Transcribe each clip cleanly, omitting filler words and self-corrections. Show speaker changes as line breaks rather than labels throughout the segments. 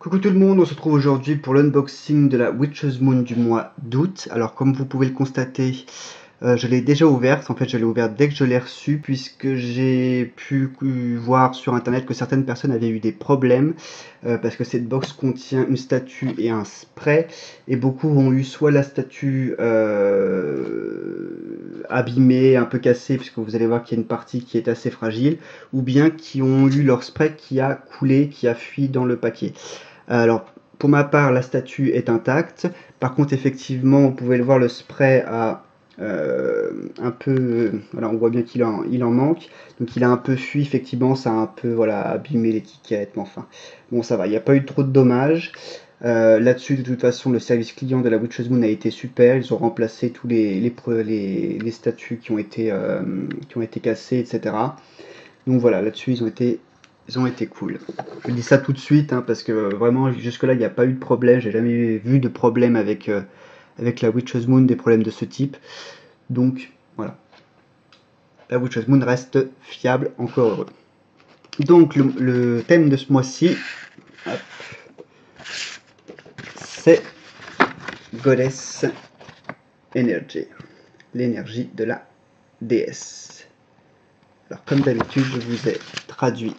Coucou tout le monde, on se retrouve aujourd'hui pour l'unboxing de la Witch's Moon du mois d'août. Alors comme vous pouvez le constater, je l'ai déjà ouverte. En fait, je l'ai ouverte dès que je l'ai reçue puisque j'ai pu voir sur internet que certaines personnes avaient eu des problèmes parce que cette box contient une statue et un spray et beaucoup ont eu soit la statue abîmée, un peu cassée puisque vous allez voir qu'il y a une partie qui est assez fragile, ou bien qui ont eu leur spray qui a coulé, qui a fui dans le paquet. Alors, pour ma part, la statue est intacte. Par contre, effectivement, vous pouvez le voir, le spray a un peu... voilà, on voit bien qu'il en manque. Donc, il a un peu fui, effectivement, ça a un peu voilà, abîmé l'étiquette. Mais enfin, bon, ça va, il n'y a pas eu trop de dommages. Là-dessus, de toute façon, le service client de la Witch's Moon a été super. Ils ont remplacé tous les statues qui ont été cassées, etc. Donc voilà, là-dessus, ils ont été cool. Je dis ça tout de suite, hein, parce que vraiment, jusque-là, il n'y a pas eu de problème. J'ai jamais vu de problème avec la Witch's Moon, des problèmes de ce type. Donc, voilà. La Witch's Moon reste fiable, encore heureux. Donc, le thème de ce mois-ci, c'est Goddess Energy. L'énergie de la déesse. Alors, comme d'habitude, je vous ai traduit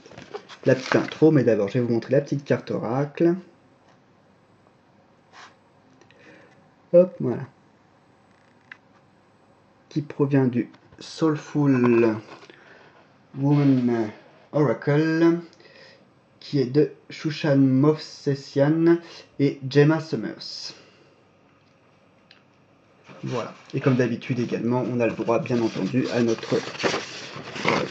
la petite intro, mais d'abord je vais vous montrer la petite carte oracle. Hop, voilà. Qui provient du Soulful Woman Oracle, qui est de Shushan Movsesian et Gemma Summers. Voilà. Et comme d'habitude également, on a le droit, bien entendu, à notre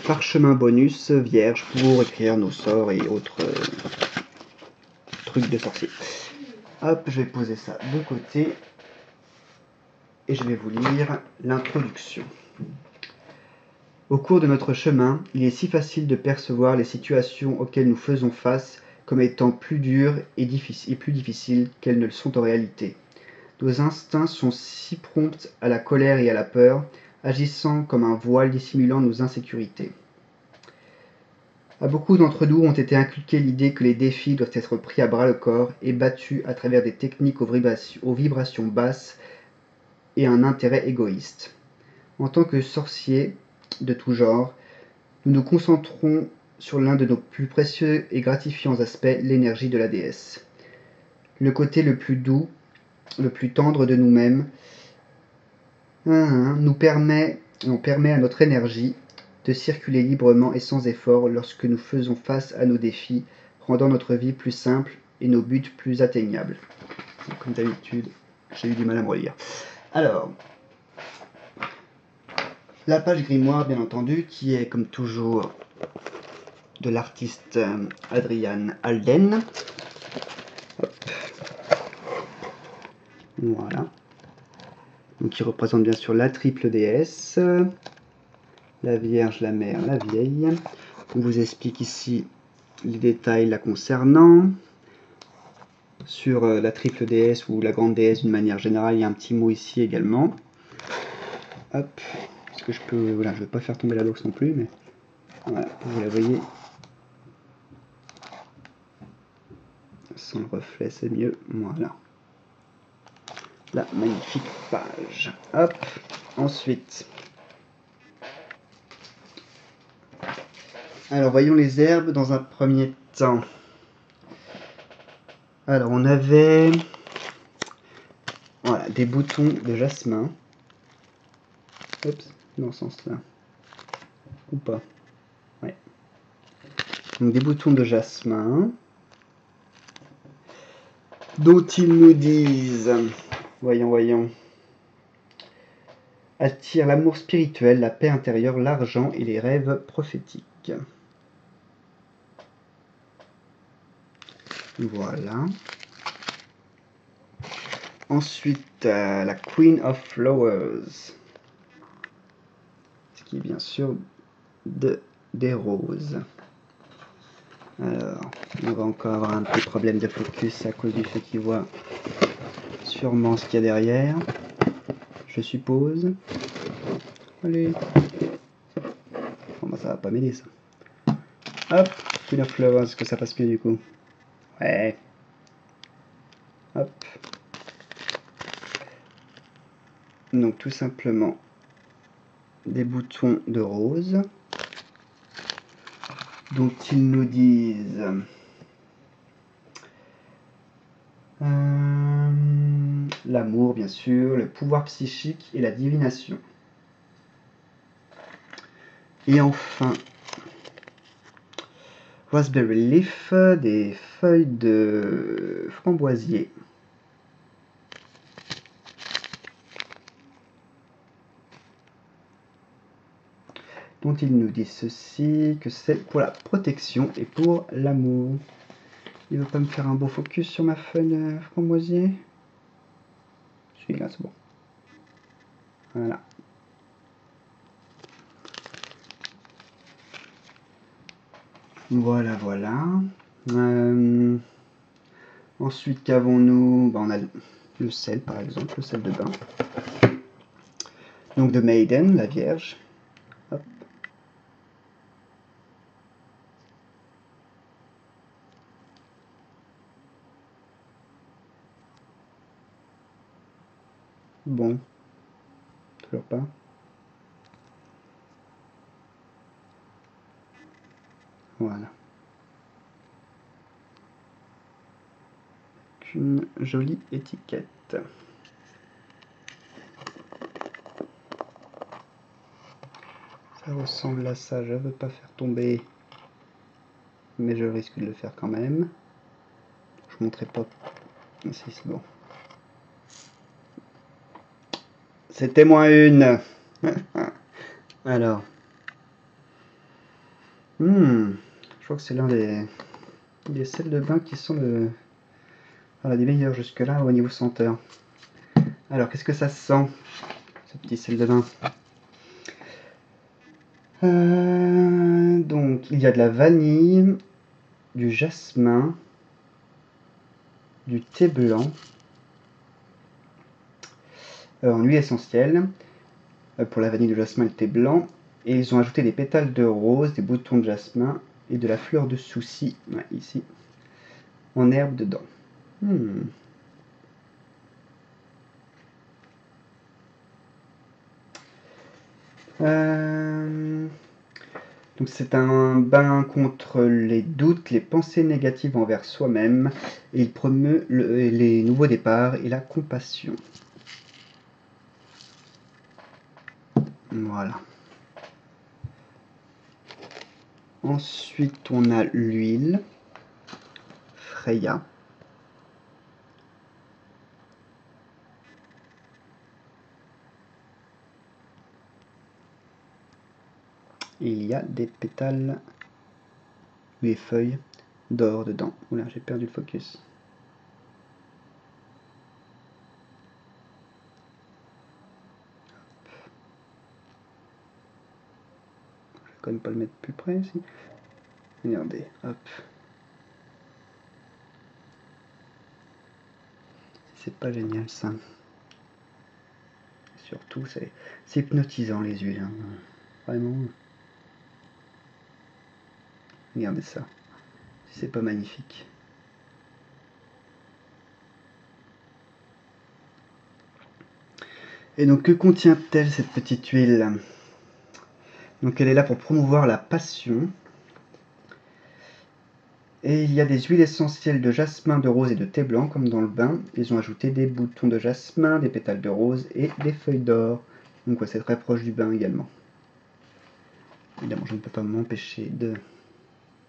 parchemin bonus vierge pour écrire nos sorts et autres trucs de sorcier. Hop, je vais poser ça de côté et je vais vous lire l'introduction. Au cours de notre chemin, il est si facile de percevoir les situations auxquelles nous faisons face comme étant plus dures et plus difficiles qu'elles ne le sont en réalité. Nos instincts sont si prompts à la colère et à la peur, agissant comme un voile dissimulant nos insécurités. À beaucoup d'entre nous ont été inculquées l'idée que les défis doivent être pris à bras-le-corps et battus à travers des techniques aux vibrations basses et un intérêt égoïste. En tant que sorciers de tout genre, nous nous concentrons sur l'un de nos plus précieux et gratifiants aspects, l'énergie de la déesse. Le côté le plus doux, le plus tendre de nous-mêmes, on permet à notre énergie de circuler librement et sans effort lorsque nous faisons face à nos défis, rendant notre vie plus simple et nos buts plus atteignables. Comme d'habitude, j'ai eu du mal à me relire. Alors, la page grimoire, bien entendu, qui est comme toujours de l'artiste Adrian Alden. Hop. Voilà. Donc, qui représente bien sûr la triple déesse, la Vierge, la Mère, la Vieille. On vous explique ici les détails la concernant. Sur la triple déesse ou la grande déesse d'une manière générale, il y a un petit mot ici également. Hop. Est-ce que je peux... Voilà, je ne vais pas faire tomber la box non plus, mais voilà, vous la voyez. Sans le reflet, c'est mieux. Voilà. La magnifique page. Hop. Ensuite. Alors, voyons les herbes dans un premier temps. Alors, on avait... Voilà, des boutons de jasmin. Oups, dans ce sens-là. Ou pas. Ouais. Donc des boutons de jasmin. Dont ils nous disent... Voyons. Attire l'amour spirituel, la paix intérieure, l'argent et les rêves prophétiques. Voilà. Ensuite, la Queen of Flowers. Ce qui est bien sûr des roses. Alors, on va encore avoir un petit problème de focus à cause du fait qu'il voit sûrement ce qu'il y a derrière. Je suppose. Allez. Bon bah ça va pas m'aider ça. Hop, Queen of Flowers, est-ce que ça passe mieux du coup? Ouais. Hop. Donc tout simplement des boutons de rose dont ils nous disent l'amour bien sûr, le pouvoir psychique et la divination. Et enfin Raspberry Leaf, des feuilles de framboisier. Dont il nous dit ceci, que c'est pour la protection et pour l'amour. Il ne veut pas me faire un beau focus sur ma feuille de framboisier? Si, là c'est bon. Voilà. Voilà, voilà. Ensuite, qu'avons-nous? On a le sel, par exemple, le sel de bain. Donc de Maiden, la Vierge. Hop. Bon. Toujours pas. Voilà. Une jolie étiquette. Ça ressemble à ça, je veux pas faire tomber, mais je risque de le faire quand même. Je ne montrerai pas. Si, c'est bon. C'était moins une. Alors. Je crois que c'est l'un des sels de bain qui sont des meilleurs jusque-là au niveau senteur. Alors, qu'est-ce que ça sent, ce petit sel de bain? Donc, il y a de la vanille, du jasmin, du thé blanc, en huile essentielle, pour la vanille, du jasmin et le thé blanc. Et ils ont ajouté des pétales de rose, des boutons de jasmin et de la fleur de souci, ouais, ici, en herbe dedans. Donc c'est un bain contre les doutes, les pensées négatives envers soi-même, et il promeut les nouveaux départs et la compassion. Voilà. Ensuite, on a l'huile Freya. Et il y a des pétales, des feuilles d'or dedans. Oula, j'ai perdu le focus. Je vais quand même pas le mettre plus près ici. Regardez, hop. C'est pas génial ça. Surtout, c'est hypnotisant les huiles. Hein. Vraiment. Regardez ça. C'est pas magnifique. Et donc, que contient-elle cette petite huile? Donc, elle est là pour promouvoir la passion. Et il y a des huiles essentielles de jasmin, de rose et de thé blanc, comme dans le bain. Ils ont ajouté des boutons de jasmin, des pétales de rose et des feuilles d'or. Donc, ouais, c'est très proche du bain également. Évidemment, je ne peux pas m'empêcher de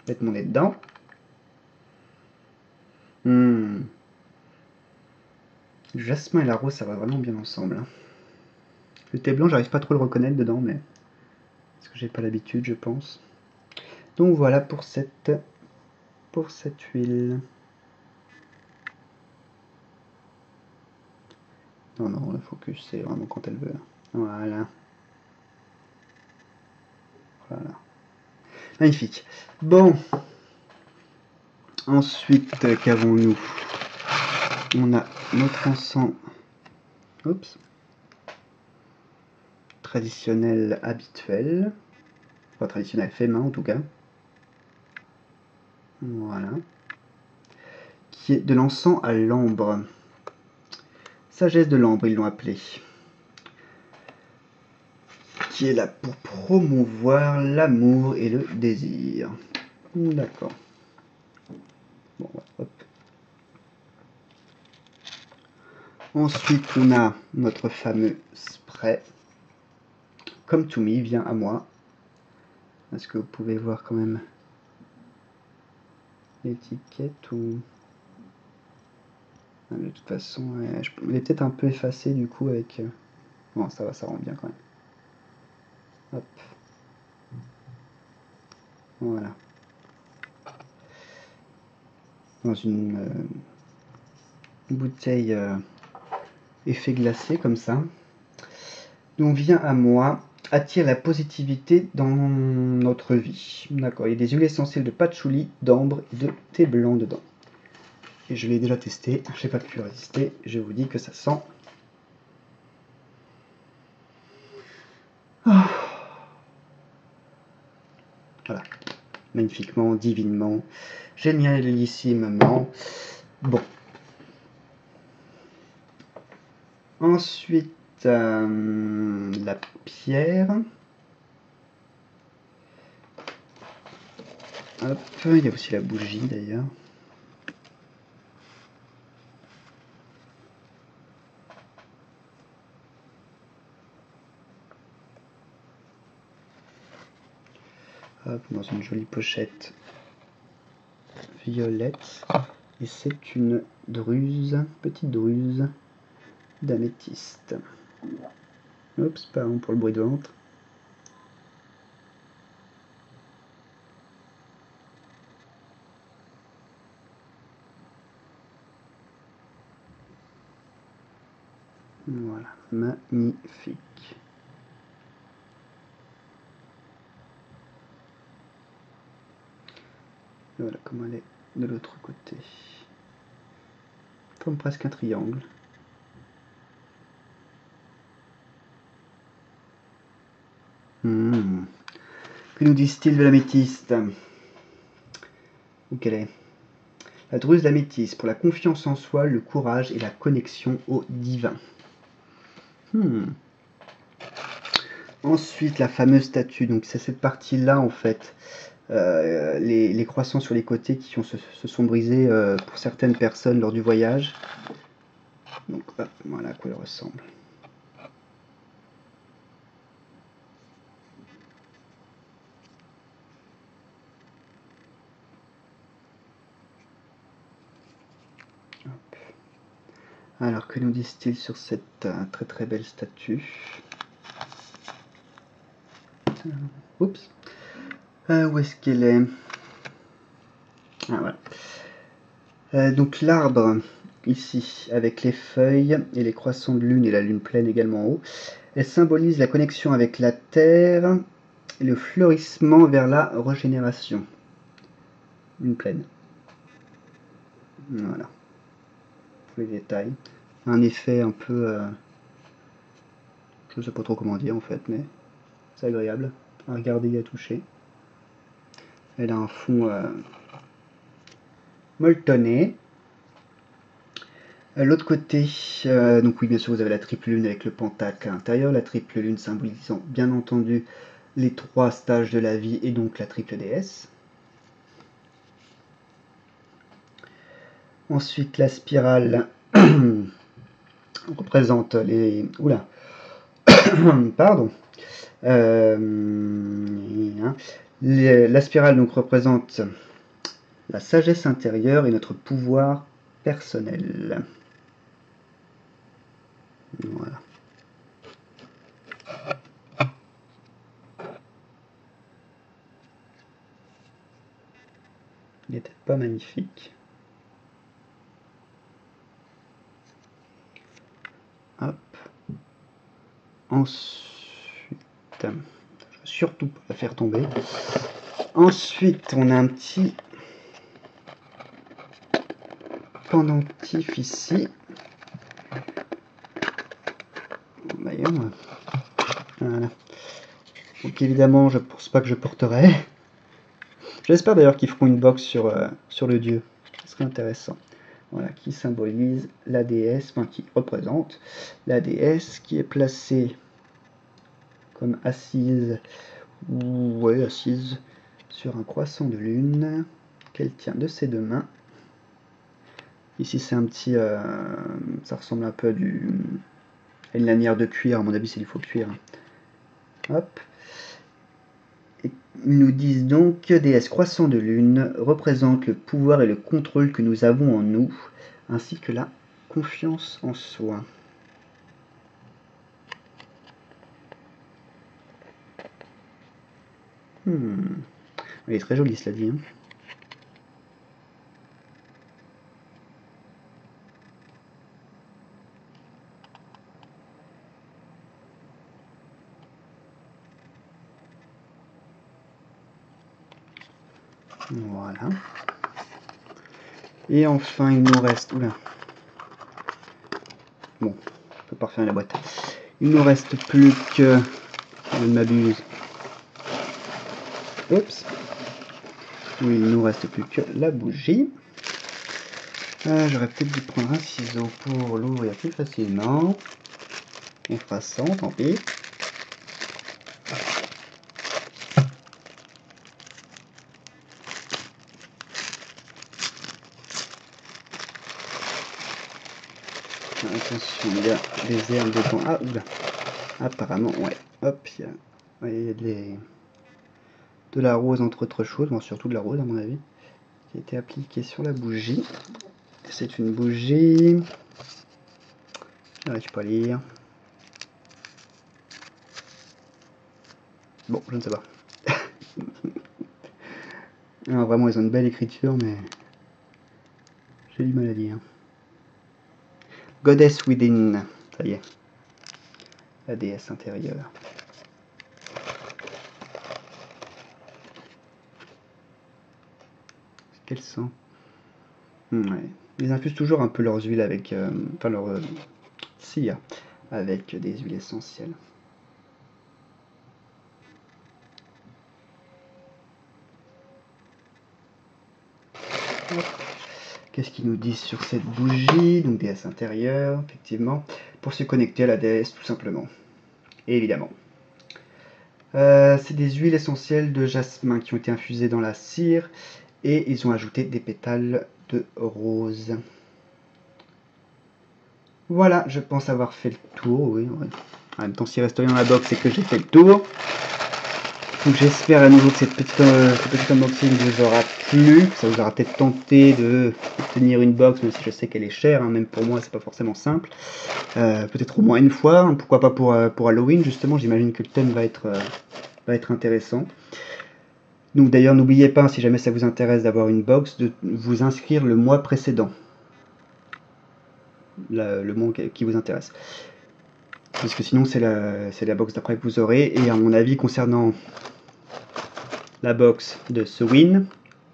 mettre mon nez dedans. Le jasmin et la rose, ça va vraiment bien ensemble. Hein. Le thé blanc, j'arrive pas trop à le reconnaître dedans, mais parce que j'ai pas l'habitude, je pense. Donc voilà pour cette huile. Non, le focus, c'est vraiment quand elle veut. Voilà. Voilà. Magnifique. Bon. Ensuite, qu'avons-nous? On a notre encens. Oups. Traditionnel habituel. Enfin, traditionnel fait main en tout cas. Voilà. qui est de l'encens à l'ambre. Sagesse de l'ambre, ils l'ont appelé. Qui est là pour promouvoir l'amour et le désir. D'accord. Bon, hop. Ensuite, on a notre fameux spray. Come to me, viens à moi. Est-ce que vous pouvez voir quand même l'étiquette ou... De toute façon, il est peut-être un peu effacé du coup avec... Bon, ça va, ça rend bien quand même. Hop. Voilà. Dans une bouteille effet glacé comme ça. Donc viens à moi, attire la positivité dans notre vie. D'accord, il y a des huiles essentielles de patchouli, d'ambre et de thé blanc dedans. Et je l'ai déjà testé, j'ai pas pu résister, je vous dis que ça sent... Ah. Voilà, magnifiquement, divinement, génialissimement. Bon. Ensuite, la pierre. Hop, il y a aussi la bougie d'ailleurs. Hop, dans une jolie pochette violette. Et c'est une druse, petite druse d'améthyste. Oups, pardon pour le bruit de ventre. Voilà, magnifique. Voilà comment elle est de l'autre côté. Comme presque un triangle. Que nous disent-ils de l'améthyste? Où qu'elle est? La druse d'améthyste pour la confiance en soi, le courage et la connexion au divin. Ensuite, la fameuse statue. Donc c'est cette partie-là en fait. Les croissants sur les côtés qui se sont brisés pour certaines personnes lors du voyage. Donc hop, voilà à quoi elle ressemble. Hop. Alors que nous disent-ils sur cette très très belle statue? Oups. Où est-ce qu'elle est? Ah voilà. Donc l'arbre, ici, avec les feuilles et les croissants de lune et la lune pleine également en haut, elle symbolise la connexion avec la terre et le fleurissement vers la régénération. Lune pleine. Voilà. Pour les détails. Un effet un peu... je ne sais pas trop comment dire en fait, mais c'est agréable à regarder et à toucher. Elle a un fond molletonné. L'autre côté, donc oui bien sûr vous avez la triple lune avec le pentacle à l'intérieur, la triple lune symbolisant bien entendu les 3 stages de la vie et donc la triple déesse. Ensuite la spirale représente les... Oula pardon. La spirale donc représente la sagesse intérieure et notre pouvoir personnel. Voilà. Il n'était pas magnifique. Hop. Ensuite, je ne veux surtout pas la faire tomber. Ensuite, on a un petit pendentif ici. Voilà. Donc évidemment, je ne pense pas que je porterai. J'espère d'ailleurs qu'ils feront une box sur le dieu. Ce serait intéressant. Voilà, qui symbolise la déesse, enfin qui représente la déesse qui est placée comme assise, assise sur un croissant de lune qu'elle tient de ses deux mains. Ici c'est un petit, ça ressemble un peu à une lanière de cuir, à mon avis c'est du faux cuir. Hop. Et ils nous disent donc que déesse croissant de lune représente le pouvoir et le contrôle que nous avons en nous, ainsi que la confiance en soi. Elle est très jolie, cela dit. Hein. Voilà. Et enfin, il nous reste... Oula. Bon, je peux pas refaire la boîte. Il nous reste plus que... Je ne m'abuse. Oups. Oui, il nous reste plus que la bougie. J'aurais peut-être dû prendre un ciseau pour l'ouvrir plus facilement. On fera sans, tant pis. Attention, il y a des herbes dedans. Ah, oula. Apparemment, ouais. Hop, il y a de la rose entre autres choses. Bon, surtout de la rose à mon avis. Qui a été appliquée sur la bougie. C'est une bougie... J'arrive pas à lire. Bon, je ne sais pas. Alors, vraiment, ils ont une belle écriture, mais j'ai du mal à lire. Goddess Within, ça y est. La déesse intérieure. Qu'elle sent. Ouais. Ils infusent toujours un peu leurs huiles avec... enfin, leur cire avec des huiles essentielles. Qu'est-ce qu'ils nous disent sur cette bougie? Donc déesse intérieure, effectivement, pour se connecter à la déesse tout simplement. Et évidemment. C'est des huiles essentielles de jasmin qui ont été infusées dans la cire et ils ont ajouté des pétales de rose. Voilà, je pense avoir fait le tour, oui. Ouais. En même temps, s'il reste rien dans la box, c'est que j'ai fait le tour. Donc j'espère à nouveau que ce petit unboxing vous aura plu, ça vous aura peut-être tenté d'obtenir une box, même si je sais qu'elle est chère, hein, même pour moi c'est pas forcément simple. Peut-être au moins une fois, hein, pourquoi pas pour Halloween justement, j'imagine que le thème va être intéressant. Donc d'ailleurs n'oubliez pas, si jamais ça vous intéresse d'avoir une box, de vous inscrire le mois précédent. Le mois qui vous intéresse. Parce que sinon c'est la box d'après que vous aurez, et à mon avis concernant la box de Sewin,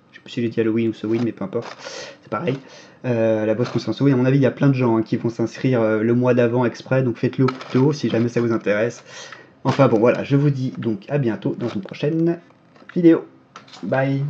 je sais plus si j'ai dit Halloween ou Sewin, mais peu importe, c'est pareil. La box concernant Sewin, à mon avis, il y a plein de gens hein, qui vont s'inscrire le mois d'avant exprès, donc faites-le au plus tôt si jamais ça vous intéresse. Enfin bon, voilà, je vous dis donc à bientôt dans une prochaine vidéo. Bye!